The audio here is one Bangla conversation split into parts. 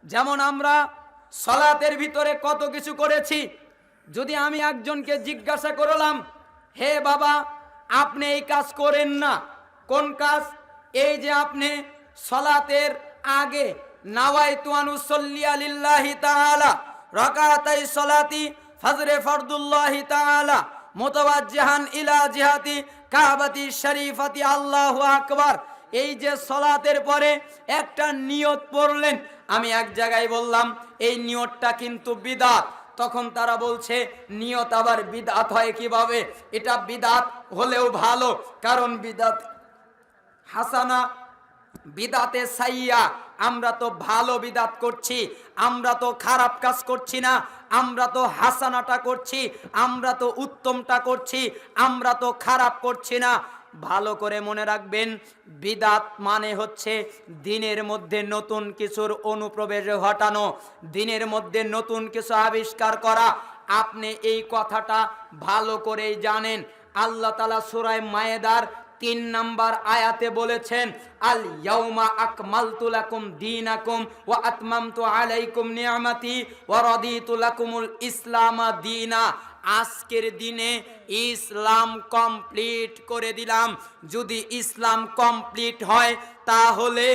যেমন আমরা সালাতের ভিতরে কত কিছু করেছি। যদি আমি একজনকে জিজ্ঞাসা করলাম, হে বাবা আপনি এই কাজ করেন না, কোন কাজ? এই যে আপনি সালাতের আগে নাওয়াইতু আন উসাল্লি লিল্লাহি তাআলা রাকাতাই সালাতি ফজরে ফরদুল্লাহি তাআলা মুতাওয়াজ্জিহান ইলা জিহাতি কাবাতি শরীফাতি আল্লাহু আকবার। এই যে সালাতের পরে একটা নিয়ত পড়লেন, আমি এক জায়গায় বললাম এই নিয়তটা কিন্তু বিদআত। তখন তারা বলছে নিয়ত আবার বিদআত হয় কিভাবে? এটা বিদআত হলেও ভালো, কারণ বিদআত হাসানা বিদাতে সাইয়া, আমরা তো ভালো বিদাত করছি, আমরা তো খারাপ কাজ করছি না, আমরা তো হাসানাটা করছি, আমরা তো উত্তমটা করছি, আমরা তো খারাপ করছি না। ভালো করে মনে রাখবেন, বিদাত মানে হচ্ছে দিনের মধ্যে নতুন কিছুর অনুপ্রবেশ ঘটানো, দিনের মধ্যে নতুন কিছু আবিষ্কার করা। আপনি এই কথাটা ভালো করেই জানেন। আল্লাহ তাআলা সূরা মায়েদার 3 নম্বর আয়াতে বলেছেন, আল ইয়াউমা আকমালতু লাকুম দীনাকুম ওয়া আতমামতু আলাইকুম নি'মাতি ওয়া রাদিতু লাকুমুল ইসলাম দীনা। আজকের দিনে ইসলাম কমপ্লিট করে দিলাম। যদি ইসলাম কমপ্লিট হয় তাহলে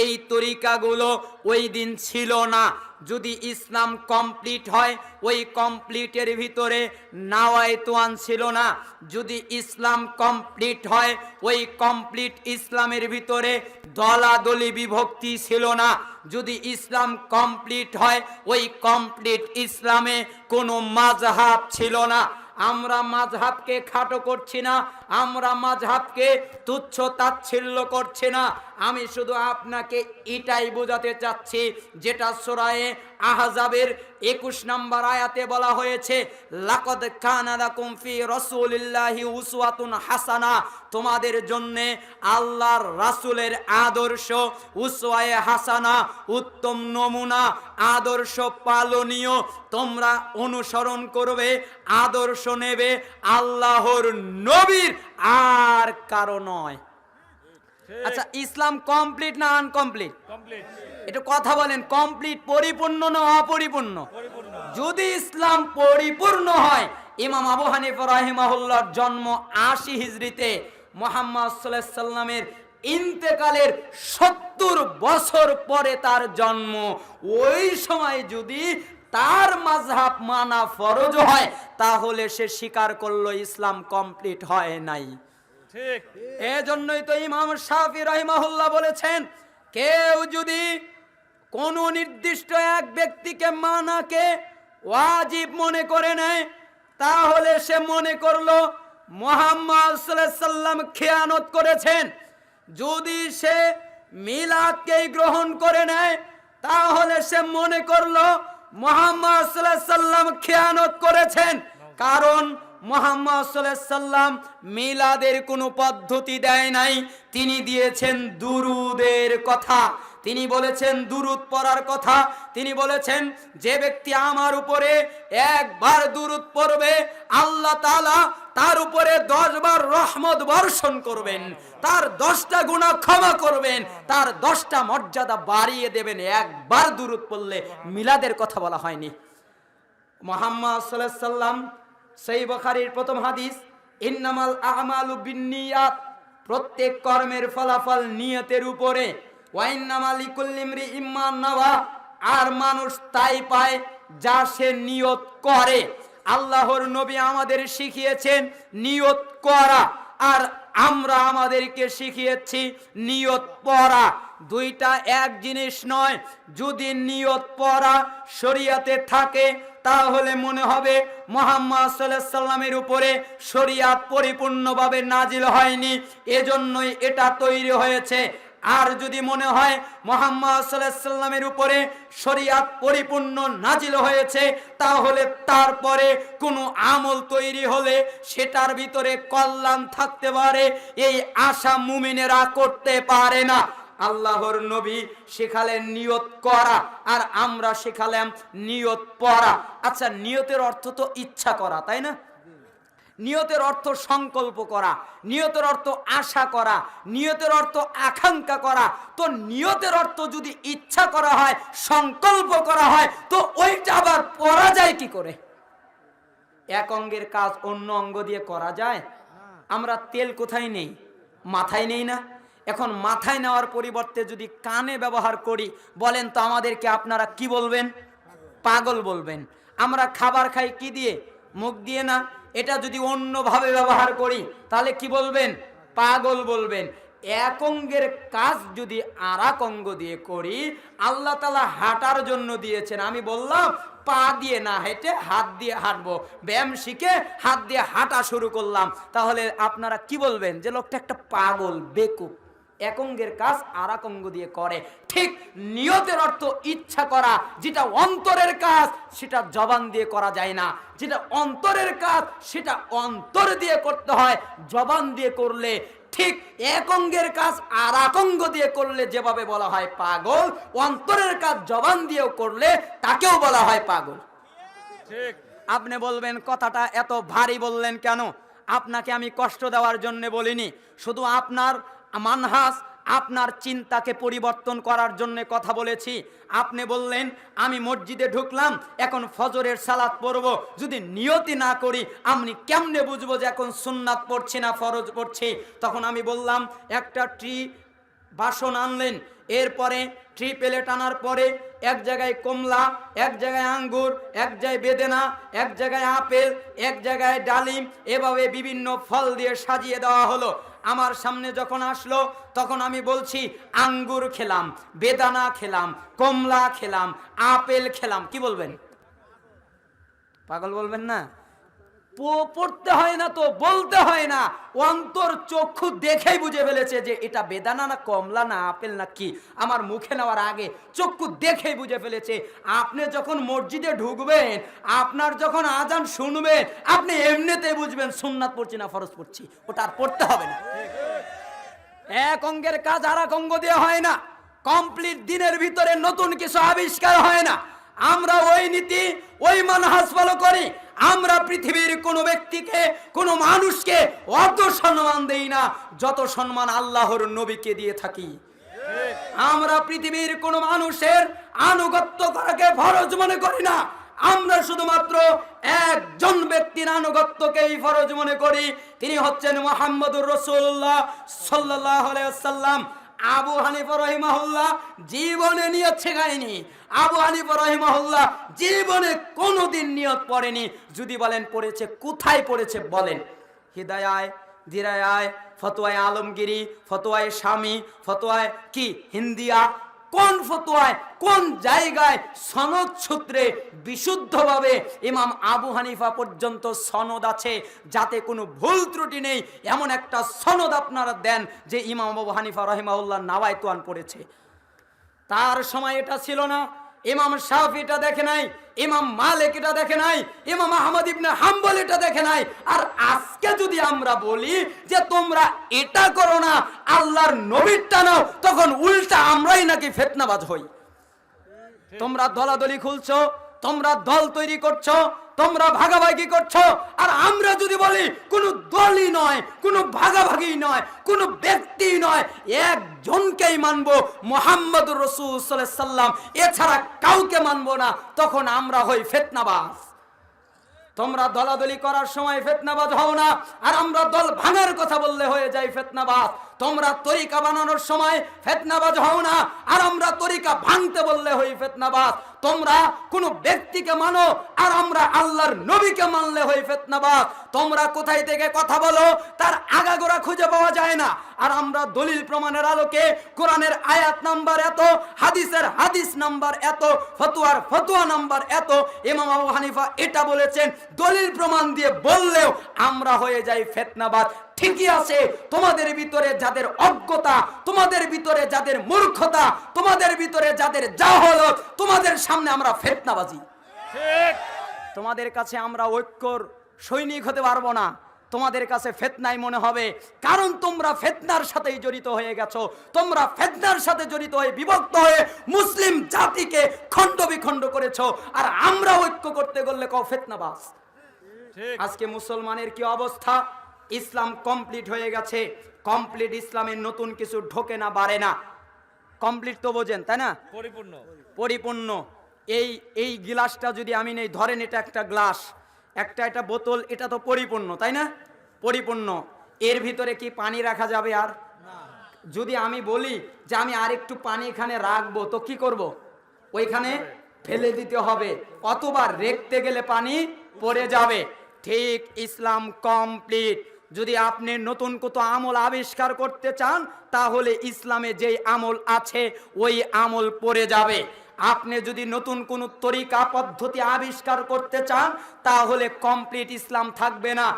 এই তরিকাগুলো ওই দিন ছিল না। যদি ইসলাম কমপ্লিট হয়, ওই কমপ্লিটের ভিতরে নাওয়াইতুয়ান ছিল না। যদি ইসলাম কমপ্লিট হয়, ওই কমপ্লিট ইসলামের ভিতরে দলাদলি বিভক্তি ছিল না। যদি ইসলাম কমপ্লিট হয়, ওই কমপ্লিট ইসলামে কোনো মাযহাব ছিল না। আমরা মাযহাবকে খাটো করছি না, আমরা মাযহাবকে তুচ্ছ তাচ্ছিল্য করছি না। আমি শুধু আপনাকে এটাই বোঝাতে চাচ্ছি, যেটা সূরা আহজাবের 21 নম্বর আয়াতে বলা হয়েছে, লাকাদ কানা লাকুম ফি রাসূলিল্লাহি উসওয়াতুন হাসানা। তোমাদের জন্য আল্লাহর রাসূলের আদর্শ, উসওয়ায়ে হাসানা, উত্তম নমুনা, আদর্শ পালনীয় তোমরা অনুসরণ করবে, আদর্শ নেবে আল্লাহর নবীর, আর কারো নয়। আচ্ছা, ইসলাম কমপ্লিট না আনকমপ্লিট? একটু কথা বলেন, কমপ্লিট পরিপূর্ণ না অপরিপূর্ণ? যদি ইসলাম পরিপূর্ণ হয়, ইমাম আবু হানিফা রাহিমাহুল্লাহর জন্ম 80 হিজরিতে, মুহাম্মদ সাল্লাল্লাহু আলাইহি সাল্লামের ইন্তেকালের 70 বছর পরে তার জন্ম। ওই সময় যদি তার মাযহাব মানা ফরজ হয়, তাহলে সে স্বীকার করলো ইসলাম কমপ্লিট হয় নাই। ঠিক এজন্যই তো ইমাম শাফি রাহিমাহুল্লাহ বলেছেন, কেউ যদি কোন নির্দিষ্ট এক ব্যক্তিকে মানাকে ওয়াজিব মনে করে নেয়, তাহলে সে মনে করলো মুহাম্মদ সাল্লাল্লাহু আলাইহি সাল্লাম খেয়ানত করেছেন। যদি সে মিলাদকেই গ্রহণ করে নেয়, তাহলে সে মনে করলো মুহাম্মদ সাল্লাল্লাহু আলাইহি সাল্লাম খেয়ানত করেছেন। কারণ মুহাম্মদ সাল্লাল্লাহু আলাইহি সাল্লাম মিলাদের কোনো পদ্ধতি দেয় নাই, তিনি দিয়েছেন দুরুদের কথা। তিনি বলেছেন দুরুদ পড়ার কথা। তিনি বলেছেন, যে ব্যক্তি আমার উপরে একবার দুরুদ পড়বে, আল্লাহ তাআলা তার উপরে 10 বার রহমত বর্ষণ করবেন, তার 10টা গুনাহ ক্ষমা করবেন, তার 10টা মর্যাদা বাড়িয়ে দেবেন। একবার দুরুদ পড়লে, মিলাদের কথা বলা হয়নি। মুহাম্মদ সাল্লাল্লাহু আলাইহি সাল্লাম, সহিহ বুখারীর প্রথম হাদিস, ইন্নামাল আমালু বিন্নিয়াত, প্রত্যেক কর্মের ফলাফল নিয়তের উপরে। ওয়া ইন্নামা লিকুল্লি ইমরিইম মা নাওয়া, আর মানুষ তাই পায় যা সে নিয়ত করে। আল্লাহর নবী আমাদের শিখিয়েছেন নিয়ত করা, আর আমরা আমাদেরকে শিখিয়েছি নিয়ত পড়া। দুইটা এক জিনিস নয়। যদি নিয়ত পড়া শরীয়তে থাকে, তাহলে মনে হবে মুহাম্মদ সাল্লাল্লাহু আলাইহি সাল্লামের উপরে শরীয়ত পরিপূর্ণভাবে নাজিল হয়নি, এজন্যই এটা তৈরি হয়েছে। আর যদি মনে হয় মুহাম্মদ সাল্লাল্লাহু আলাইহি সাল্লামের উপরে শরীয়ত পরিপূর্ণ নাজিল হয়েছে, তাহলে তারপরে কোনো আমল তৈরি হলে সেটার ভিতরে কল্যাণ থাকতে পারে, এই আশা মুমিনেরা করতে পারে না। আল্লাহর নবী শেখালেন নিয়ত করা, আর আমরা শেখালাম নিয়ত পড়া। আচ্ছা, নিয়তের অর্থ তো ইচ্ছা করা, তাই না? নিয়তের অর্থ সংকল্প করা, নিয়তের অর্থ আশা করা, নিয়তের অর্থ আকাঙ্ক্ষা করা। তো নিয়তের অর্থ যদি ইচ্ছা করা হয়, সংকল্প করা হয়, তো ওইটা আবার পড়া যায় কি করে? এক অঙ্গের কাজ অন্য অঙ্গ দিয়ে করা যায়? আমরা তেল কোথায় নেই? মাথায় নেই না? এখন মাথায় নেওয়ার পরিবর্তে যদি কানে ব্যবহার করি, বলেন তো আমাদেরকে আপনারা কি বলবেন? পাগল বলবেন। আমরা খাবার খাই কি দিয়ে? মুখ দিয়ে না? এটা যদি অন্যভাবে ব্যবহার করি তাহলে কি বলবেন? পাগল বলবেন। এক অঙ্গের কাজ যদি আর এক অঙ্গ দিয়ে করি, আল্লাহ তাআলা হাঁটার জন্য দিয়েছেন। আমি বললাম পা দিয়ে না হেঁটে হাত দিয়ে হাঁটবো, ব্যায়াম শিখে হাত দিয়ে হাঁটা শুরু করলাম, তাহলে আপনারা কি বলবেন? যে লোকটা একটা পাগল, বেকুব। এক অঙ্গের কাজ আর এক অঙ্গ দিয়ে করে। ঠিক নিয়তের অর্থ ইচ্ছা করা, যেটা অন্তরের কাজ সেটা জবান দিয়ে করা যায় না। যেটা অন্তরের কাজ সেটা অন্তর দিয়ে করতে হয়, জবান দিয়ে করলে। ঠিক এক অঙ্গের কাজ আর এক অঙ্গ দিয়ে করলে যেভাবে বলা হয় পাগল, অন্তরের কাজ জবান দিয়েও করলে তাকেও বলা হয় পাগল। ঠিক। আপনি বলবেন কথাটা এত ভারী বললেন কেন? আপনাকে আমি কষ্ট দেওয়ার জন্য বলিনি, শুধু আপনার মানহাজ, আপনার চিন্তাকে পরিবর্তন করার জন্য কথা বলেছি। আপনি বললেন আমি মসজিদে ঢুকলাম, এখন ফজরের সালাত পড়ব, যদি নিয়তি না করি আমি কেমনে বুঝবো যে এখন সুন্নাত পড়ছি না ফরজ পড়ছি? তখন আমি বললাম একটা বাসন আনলেন, এরপরে প্লেট আনার পরে এক জায়গায় কমলা, এক জায়গায় আঙ্গুর, এক জায়গায় বেদেনা, এক জায়গায় আপেল, এক জায়গায় ডালিম, এভাবে বিভিন্ন ফল দিয়ে সাজিয়ে দেওয়া হলো। আমার সামনে যখন আসলো তখন আমি বলছি আঙ্গুর খেলাম, বেদানা খেলাম, কমলা খেলাম, আপেল খেলাম। কি বলবেন? পাগল বলবেন না? পড়তে হয় না তো, বলতে হয় না, অন্তর চক্ষু দেখেই বুঝে ফেলেছে যে এটা বেদানা না কমলা না আপেল না কি। আমার মুখে নেওয়ার আগে চক্ষু দেখেই বুঝে ফেলেছে। আপনি যখন মসজিদে ঢুকবেন, আপনার যখন আজান শুনবেন, আপনি এমনিতেই বুঝবেন সুন্নাত পড়ছি না ফরজ পড়ছি, ওটা আর পড়তে হবে না। এক অঙ্গের কাজ আর এক অঙ্গ দিয়ে হয় না। কমপ্লিট দিনের ভিতরে নতুন কিছু আবিষ্কার হয় না। আমরা ওই নীতি, ওই মানহাজ ফলো করি। আমরা পৃথিবীর কোনো ব্যক্তিকে, কোনো মানুষকে অত সম্মান দেই না যত সম্মান আল্লাহর নবীকে দিয়ে থাকি। আমরা পৃথিবীর কোনো মানুষের আনুগত্য করাকে ফরজ মনে করি না। আমরা শুধুমাত্র একজন ব্যক্তির আনুগত্যকেই ফরজ মনে করি, তিনি হচ্ছেন মুহাম্মদুর রাসূলুল্লাহ সাল্লাল্লাহু আলাইহি ওয়াসাল্লাম। আবু হানিফা রাহিমাহুল্লাহ জীবনে নিয়ত শেখায়নি। আবু হানিফা রাহিমাহুল্লাহ জীবনে কোনোদিন নিয়ত পড়েনি। যদি বলেন পড়েছে, কোথায় পড়েছে বলেন? হিদায়ায়, দিরায়ায়, ফতোয়ায়ে আলমগিরি, ফতোয়ায়ে শামী, ফতোয়ায়ে কি হিন্দিয়া, কোন ফতোয়ায় কোন জায়গায় সনদ সূত্রে বিশুদ্ধভাবে ইমাম আবু হানিফা পর্যন্ত সনদ আছে, যাতে কোনো ভুল ত্রুটি নেই, এমন একটা সনদ আপনারা দেন যে ইমাম আবু হানিফা রাহিমাহুল্লাহ নাওয়াইতুয়ান পড়েছে? তার সময় এটা ছিল না। ইমাম শাফি এটা দেখে নাই, ইমাম মালিক এটা দেখে নাই, ইমাম আহমদ ইবনে হাম্বল এটা দেখে নাই। আর আজকে যদি আমরা বলি যে তোমরা এটা করো না, আল্লাহর নবীরটা নাও, তখন উল্টা আমরাই নাকি ফিতনাবাজ হই। তোমরা দলাদলি খুলছো, তোমরা দল তৈরি করছো, তোমরা ভাগাভাগি করছো। আর আমরা যদি বলি কোনো দলই নয়, কোনো ভাগাভাগি নয়, কোনো ব্যক্তি নয়, একজনকেই মানবো, মুহাম্মদুর রাসূল সাল্লাল্লাহু আলাইহি সাল্লাম, এছাড়া কাউকে মানবো না, তখন আমরা হই ফিতনাবাজ। তোমরা দলাদলি করার সময় ফিতনাবাজ হও না, আর আমরা দল ভাঙার কথা বললে হয়ে যাই ফিতনাবাজ। তোমরা তরিকা বানানোর সময় ফিতনাবাজ হও না, আর আমরা তরিকা ভাঙতে বললে হই ফিতনাবাজ। তোমরা কোনো ব্যক্তিকে মানো, আর আমরা আল্লাহর নবীকে মানলে হই ফিতনাবাজ। তোমরা কোথায় থেকে কথা বলো তার আগাগোড়া খুঁজে পাওয়া যায় না, আর আমরা দলিল প্রমাণের আলোকে কোরআনের আয়াত নাম্বার এত, হাদিসের হাদিস নাম্বার এত, ফতোয়ার ফতোয়া নাম্বার এত, ইমাম আবু হানিফা এটা বলেছেন, দলিল প্রমাণ দিয়ে বললেও আমরা হয়ে যাই ফিতনাবাজ। ঠিকই আছে, তোমাদের ভিতরে যাদের অজ্ঞতা, তোমাদের ভিতরে যাদের মূর্খতা, তোমাদের ভিতরে যাদের জাহালত, তোমাদের সামনে আমরা ফিতনাবাজি। ঠিক। তোমাদের কাছে আমরা ঐক্যর সৈনিক হতে পারবো না, তোমাদের কাছে ফিতনাই মনে হবে, কারণ তোমরা ফিতনার সাথেই জড়িত হয়ে গেছো। তোমরা ফিতনার সাথে জড়িত হয়ে বিভক্ত হয়ে মুসলিম জাতিকে খণ্ড বিখণ্ড করেছো, আর আমরা ঐক্য করতে গেলে কও ফিতনাবাজ। আজকে মুসলমানের কি অবস্থা? ইসলাম কমপ্লিট হয়ে গেছে, কমপ্লিট ইসলামের নতুন কিছু ঢোকে না, বাড়ে না। কমপ্লিট তো বোঝেন, তাই না? পরিপূর্ণ। পরিপূর্ণ। এই গ্লাসটা যদি আমি নেই, ধরেন এটা একটা গ্লাস, এটা বোতল, এটা তো পরিপূর্ণ, তাই না? পরিপূর্ণ। এর ভিতরে কি পানি রাখা যাবে? আর যদি আমি বলি যে আমি আর একটু পানি এখানে রাখবো, তো কি করব? ওইখানে ফেলে দিতে হবে, অথবা রেখতে গেলে পানি পড়ে যাবে। ঠিক ইসলাম কমপ্লিট। যদি আপনি নতুন কত আমল আবিষ্কার করতে চান, তাহলে ইসলামে যেই আমল আছে ওই আমল পড়ে যাবে। আপনি যদি নতুন কোন তরিকা পদ্ধতি আবিষ্কার করতে চান, তাহলে কমপ্লিট ইসলাম থাকবে না।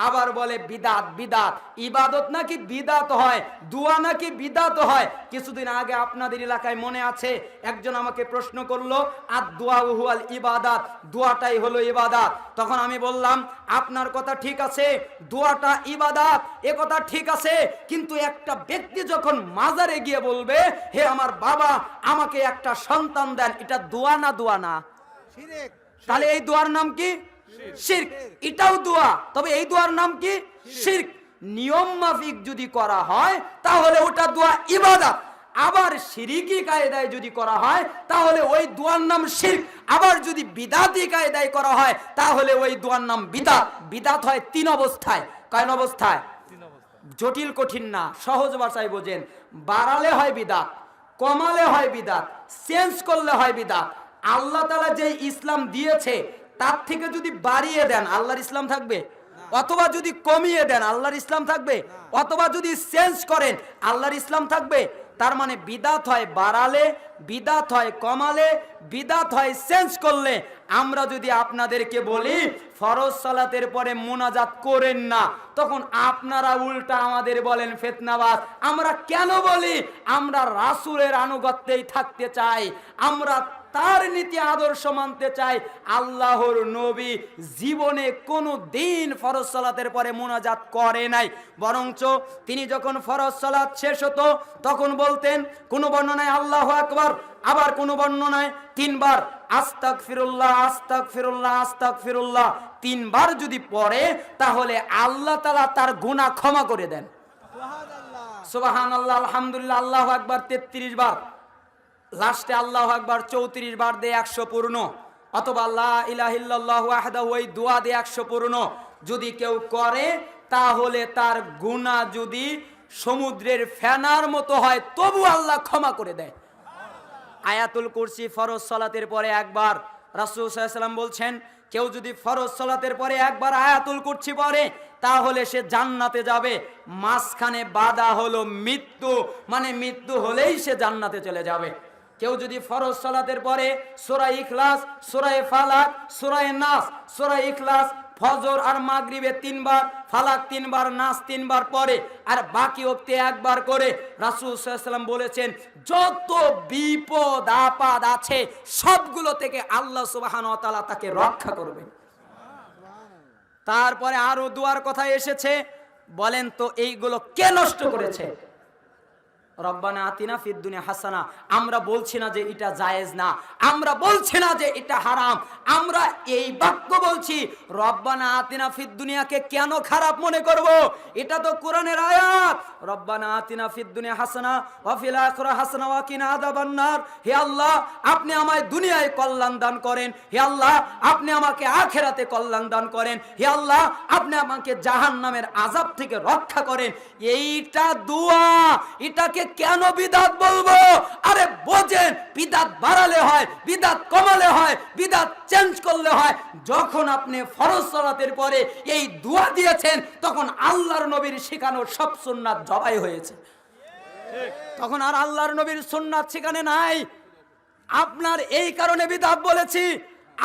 আবার বলে বিদাত, বিদাত ইবাদত নাকি বিদাত হয়, দোয়া নাকি বিদাত হয়। কিছুদিন আগে আপনাদের এলাকায় মনে আছে, একজন আমাকে প্রশ্ন করলো, আর দোয়া হুয়াল ইবাদাত, দোয়াটাই হলো ইবাদাত। তখন আমি বললাম, আপনার কথা ঠিক আছে, দোয়াটা ইবাদাত, এ কথা ঠিক আছে, কিন্তু একটা ব্যক্তি যখন মাজারে গিয়ে বলবে, হে আমার বাবা আমাকে একটা সন্তান দেন, এটা দোয়া না? দোয়া না। তাহলে এই দোয়ার নাম কি? শিরক। এটাও দোয়া, তবে এই দোয়ার নাম কি? শিরক। নিয়ম মাফিক যদি করা হয় তাহলে ওটা দোয়া ইবাদত। আবার শিরকি কায়দায় যদি করা হয় তাহলে ওই দোয়ার নাম শিরক। আবার যদি বিদাতি কায়দায় করা হয় তাহলে ওই দোয়ার নাম বিদাত। বিদাত হয় তিন অবস্থায়। কয় অবস্থায়? জটিল কঠিন না, সহজ ভাষায় বোঝেন। বাড়ালে হয় বিদাত, কমালে হয় বিদাত, চেঞ্জ করলে হয় বিদাত। আল্লাহ তাআলা যে ইসলাম দিয়েছে তার থেকে যদি বাড়িয়ে দেন, আল্লাহর ইসলাম থাকবে? অথবা যদি কমিয়ে দেন, আল্লাহর ইসলাম থাকবে? অথবা যদি চেঞ্জ করেন, আল্লাহর ইসলাম থাকবে? তার মানে বিদাত হয় বাড়ালে, বিদাত হয় কমালে, বিদাত হয় চেঞ্জ করলে। আমরা যদি আপনাদেরকে বলি ফরজ সালাতের পরে মুনাজাত করেন না, তখন আপনারা উল্টা আমাদের বলেন ফিতনাবাজ। আমরা কেন বলি? আমরা রাসূলের আনুগত্যেই থাকতে চাই, আমরা তার নীতি আদর্শ মানতে চাই। আল্লাহর নবী জীবনে কোনো দিন ফরজ সালাতের পরে মুনাজাত করে নাই, বরঞ্চ তিনি যখন ফরজ সালাত শেষ হতো তখন বলতেন, কোন বর্ণনায় আল্লাহু আকবার, আবার কোন বর্ণনায় তিনবার আস্তাগফিরুল্লাহ আস্তাগফিরুল্লাহ আস্তাগফিরুল্লাহ। তিনবার যদি পড়ে তাহলে আল্লাহ তাআলা তার গুনাহ ক্ষমা করে দেন। সুবহানাল্লাহ, আলহামদুলিল্লাহ, আল্লাহু আকবার 33 বার, লাস্টে আল্লাহু আকবার 34 বার দিয়ে 100 পূর্ণ, অথবা লা ইলাহা ইল্লাল্লাহু ওয়াহদাহু, ওই দোয়া দিয়ে 100 পূর্ণ যদি কেউ করে, তাহলে তার গুনাহ যদি সমুদ্রের ফেনার মতো হয় তবু আল্লাহ ক্ষমা করে দেয়। আয়াতুল কুরসি ফরজ সালাতের পরে একবার, রাসূল সাল্লাল্লাহু আলাইহি ওয়াসাল্লাম বলছেন, কেউ যদি ফরজ সালাতের পরে একবার আয়াতুল কুরসি পড়ে তাহলে সে জান্নাতে যাবে। মাঝখানে বাধা হলো মৃত্যু, মানে মৃত্যু হলেই সে জান্নাতে চলে যাবে। কেউ যদি ফরজ সালাতের পরে সূরা ইখলাস, সূরা ফালাক, সূরা নাস, সূরা ইখলাস ফজর আর মাগরিবে 3 বার, ফালাক 3 বার, নাস 3 বার পড়ে, আর বাকি ওয়াক্তে একবার করে, রাসূল সাল্লাল্লাহু আলাইহি ওয়াসাল্লাম বলেছেন যত বিপদ আপদ আছে সবগুলো থেকে আল্লাহ সুবহানাহু ওয়া তাআলা তাকে রক্ষা করবে। তারপরে আরো দুয়ার কথা এসেছে, বলেন তো এইগুলো কে নষ্ট করেছে? রব্বানা আতিনা ফিদ দুনিয়া হাসানা। আমরা বলছি না যে এটা জায়েজ না, আমরা বলছি না যে এটা হারাম, আমরা এই বাক্য বলছি, রব্বানা আতিনা ফিদ দুনিয়াকে কেন খারাপ মনে করব? এটা তো কোরআনের আয়াত। রব্বানা আতিনা ফিদ দুনিয়া হাসানা ওয়া ফিল আখিরা হাসানা ওয়া কিনা আযাবান নার। হে আল্লাহ, আপনি আমায় দুনিয়ায় কল্যাণ দান করেন, হে আল্লাহ আপনি আমাকে আখিরাতে কল্যাণ দান করেন, হে আল্লাহ আপনি আমাকে জাহান্নামের আযাব থেকে রক্ষা করেন। এইটা দোয়া, এটাকে কেন বিদাত বলবো? আরে বোঝেন, বিদাত বাড়ালে হয়, বিদাত কমালে হয়, বিদাত চেঞ্জ করলে হয়। যখন আপনি ফরজ সালাতের পরে এই দোয়া দিয়েছেন তখন আল্লাহর নবীর শেখানো সব সুন্নাত জবাই হয়েছে, তখন আর আল্লাহর নবীর সুন্নাত সেখানে নাই। আপনার এই কারণে বিদাত বলেছি,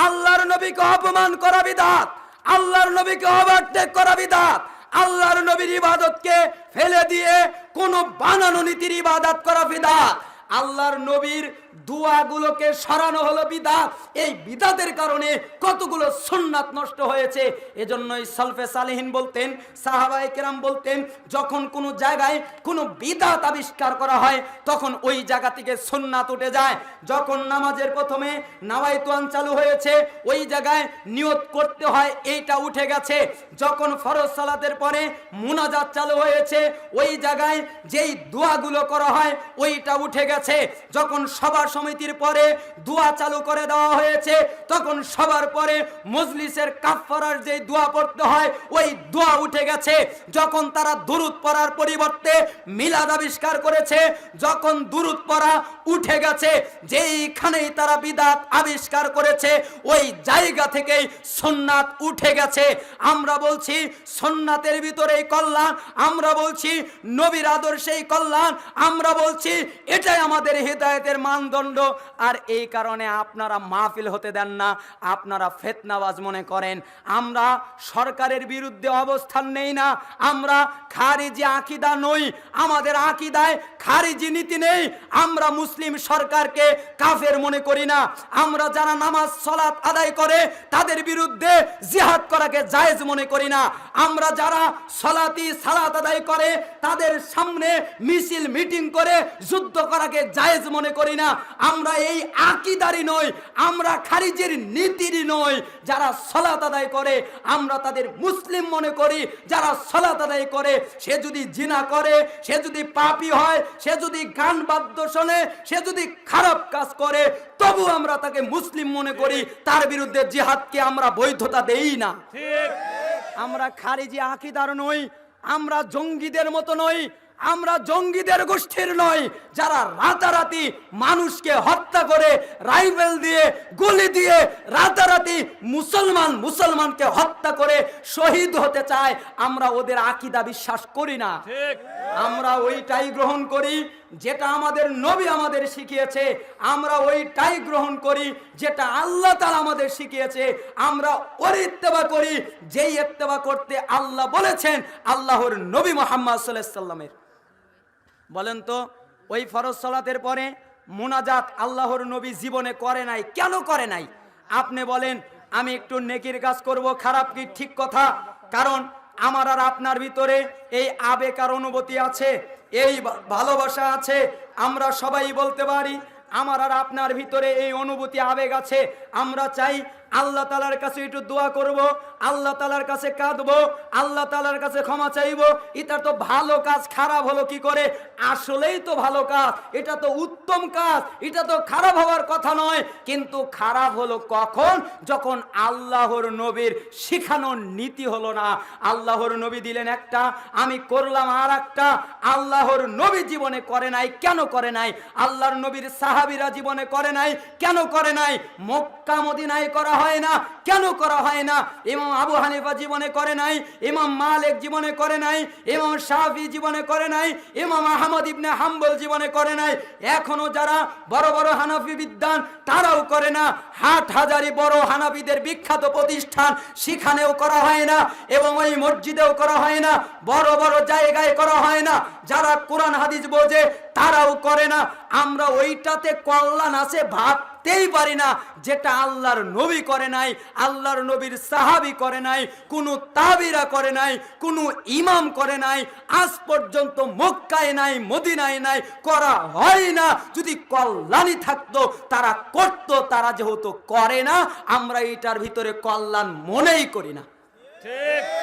আল্লাহর নবীকে অপমান করা বিদাত, আল্লাহর নবীকে ওভারটেক করা বিদাত, আল্লাহর নবীর ইবাদতকে ফেলে দিয়ে কোন বানানো নীতির ইবাদত করা বিদআত। আল্লাহর নবীর দোয়াগুলোকে সরানো হলো বিদআত। এই বিদআতের কারণে কতগুলো সুন্নাত নষ্ট হয়েছে। এজন্যই সালফে সালেহিন বলতেন, সাহাবায়ে কেরাম বলতেন, যখন কোনো জায়গায় কোনো বিদআত আবিষ্কার করা হয় তখন ওই জায়গা থেকে সুন্নাত উঠে যায়। যখন নামাজের প্রথমে নাওয়াইতুয়ান চালু হয়েছে ওই জায়গায় নিয়ত করতে হয়, এইটা উঠে গেছে। যখন ফরজ সালাতের পরে মুনাজাত চালু হয়েছে ওই জায়গায় যেই দোয়াগুলো করা হয় ওইটা উঠে গেছে। যখন সভা সমিতির পরে দোয়া চালু করে দেওয়া হয়েছে তখন সবার পরে মজলিসের কাফফারার যেই দোয়া পড়তে হয় ওই দোয়া উঠে গেছে। যখন তারা দুরূদ পড়ার পরিবর্তে মিলাদ আবিষ্কার করেছে, যখন দুরূদ পড়া উঠে গেছে, যেইখানেই তারা বিদআত আবিষ্কার করেছে ওই জায়গা থেকেই সুন্নাত উঠে গেছে। আমরা বলছি সুন্নাতের ভিতরেই কল্যাণ, আমরা বলছি নবীর আদর্শেই কল্যাণ, আমরা বলছি এটাই আমাদের হিদায়াতের মানদণ্ড। আর এই কারণে আপনারা মাহফিল হতে দেন না, আপনারা ফিতনাবাজ মনে করেন। আমরা সরকারের বিরুদ্ধে অবস্থান নেই না, আমরা খারিজি আকীদা নই, আমাদের আকীদায় খারিজি নীতি নেই। আমরা মুসলিম সরকারকে কাফের মনে করি না। আমরা যারা নামাজ সালাত আদায় করে তাদের বিরুদ্ধে জিহাদ করাকে জায়েজ মনে করি না। আমরা যারা সালাত আদায় করে তাদের সামনে মিছিল মিটিং করে যুদ্ধ করাকে জায়েজ মনে করি না। আমরা এই আকীদারই নই, আমরা খারিজির নীতিরই নই। যারা সালাত আদায় করে আমরা তাদের মুসলিম মনে করি। যারা সালাত আদায় করে সে যদি জিনা করে, সে যদি পাপী হয়, সে যদি গান বাদ্য শোনে, সে যদি খারাপ কাজ করে, তবু আমরা তাকে মুসলিম মনে করি। তার বিরুদ্ধে জিহাদকে আমরা বৈধতা দেই না। আমরা খারিজি আকীদার নই, আমরা জঙ্গিদের মতো নই, আমরা জঙ্গিদের গোষ্ঠীর নই যারা রাতারাতি মানুষকে হত্যা করে রাইফেল দিয়ে গুলি দিয়ে রাতারাতি মুসলমানকে হত্যা করে শহীদ হতে চায়। আমরা ওদের আকীদা বিশ্বাস করি না। আমরা ওইটাই গ্রহণ করি যেটা আমাদের নবী আমাদের শিখিয়েছে, আমরা ওইটাই গ্রহণ করি যেটা আল্লাহ তাআলা আমাদের শিখিয়েছে। আমরা ওর ইত্তেবা করি যেই ইত্তেবা করতে আল্লাহ বলেছেন আল্লাহর নবী মুহাম্মদ সাল্লাল্লাহু আলাইহি সাল্লামের। বলেন তো ওই ফরজ সালাতের পরে মুনাজাত আল্লাহর নবী জীবনে করে নাই, কেন করে নাই? আপনি বলেন আমি একটু নেকির কাজ করব, খারাপ কি? ঠিক কথা। কারণ আমার আর আপনার ভিতরে এই আবেগ আর অনুভূতি আছে, এই ভালোবাসা আছে। আমরা সবাই বলতে পারি আমার আর আপনার ভিতরে এই অনুভূতি আবেগ আছে। আমরা চাই আল্লাহ তাআলার কাছে একটু দোয়া করব, আল্লাহ তাআলার কাছে কাঁদবো, আল্লাহ তাআলার কাছে ক্ষমা চাইবো। এটা তো ভালো কাজ, খারাপ হলো কি করে? আসলেই তো ভালো কাজ, এটা তো উত্তম কাজ, এটা তো খারাপ হওয়ার কথা নয়। কিন্তু খারাপ হলো কখন? যখন আল্লাহর নবীর শিখানোর নীতি হলো না। আল্লাহর নবী দিলেন একটা, আমি করলাম আর একটা। আল্লাহর নবী জীবনে করে নাই, কেন করে নাই? আল্লাহর নবীর সাহাবীরা জীবনে করে নাই, কেন করে নাই? মক্কা মদিনায় করা হয় না, কেন করা হয় না? ইমাম আবু হানিফা জীবনে করে নাই, ইমাম মালিক জীবনে করে নাই, ইমাম শাফি জীবনে করে নাই, ইমাম আহমদ ইবনে হাম্বল জীবনে করে নাই। এখনো যারা বড় বড় হানাফি বিদ্বান তারাও করে না। হাটহাজারি বড় হানাফিদের বিখ্যাত প্রতিষ্ঠান সেখানেও করা হয় না, এবং ওই মসজিদেও করা হয় না, বড় বড় জায়গায় করা হয় না। যারা কোরআন হাদিস বোঝে তারাও করে না। আমরা ওইটাতে কল্যাণ আছে ভাবতেই পারি না যেটা আল্লাহর নবী করে নাই, আল্লাহর নবীর সাহাবী করে নাই, কোন তাবিরা করে নাই, কোন ইমাম করে নাই, আজ পর্যন্ত মক্কায় নাই, মদিনায় নাই, করা হয় না। যদি কল্যাণই থাকতো তারা করত, তারা যেহেতু করে না আমরা এটার ভিতরে কল্যাণ মনেই করি না। ঠিক।